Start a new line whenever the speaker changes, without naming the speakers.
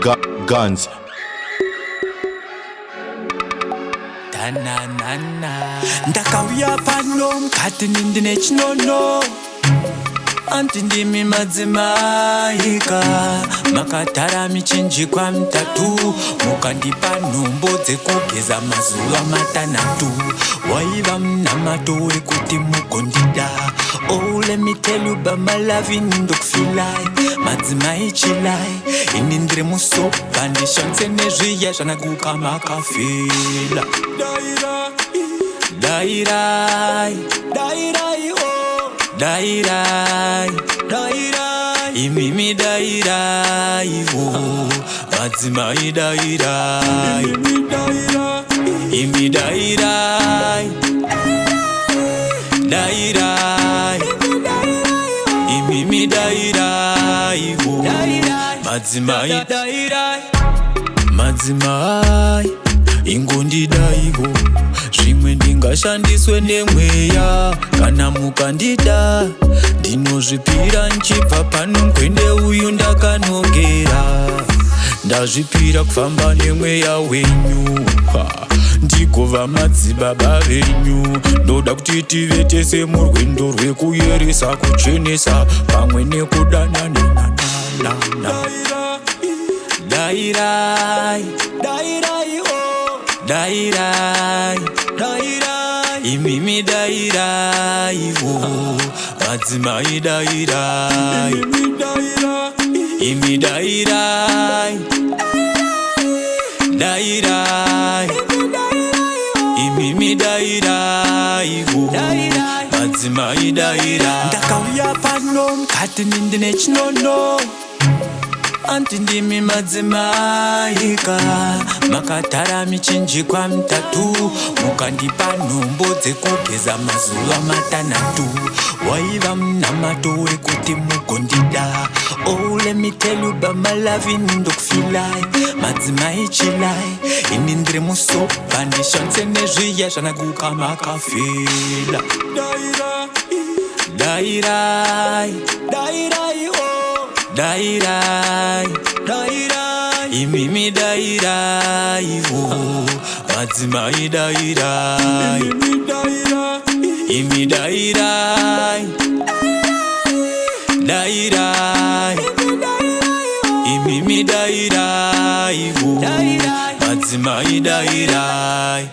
Gunz.
Ndakauya pano mukati ndine chinono anti ndimi madzimai makatara michinjikwa mitatu mukandipa nhombo dzekugeza mazuva matanhatu waiva munamato wekuti mugondida. Oh, let me tell you about my loving ndokufilai madzimai chilai ini ndiri musopa ndishandise nezviya zvanaguka makafila dairai dairai oh dairai dairai imimi dairai oh madzimai dairai imi dairai dairai imimi dairai oh madzimai dairai madzimai ingondidaivo zvimwe ndingashandiswe nemweya kana mukandida ndinozvipira nchibva pano kwende uyu ndakanongera ndazvipira kufamba nemweya wenyu ndigova madzibaba venyu ndoda kuti tive tese murwendo rwekuyeresa kuchenesa pamwe nekudanana dairai dairai oh dairai dairai imimi dairai oh madzimai dairai imi dairai dairai imimi dairai oh madzimai dairai. Ndakauya pano mukati ndine chinono anti ndimi madzimai makatara michinjikwa mitatu mukandipa nhombo dzekugeza mazuva matanhatu waiva munamato wekuti mugondida. Oh, let me tell you about my loving ndokufilai madzimai chilai ini ndiri musopa ndishandise nezviya zvanaguka makafila dairai dairai oh dairai dairai imimi dairai oh madzimai dairai imi dairai dairai imimi dairai oh madzimai dairai.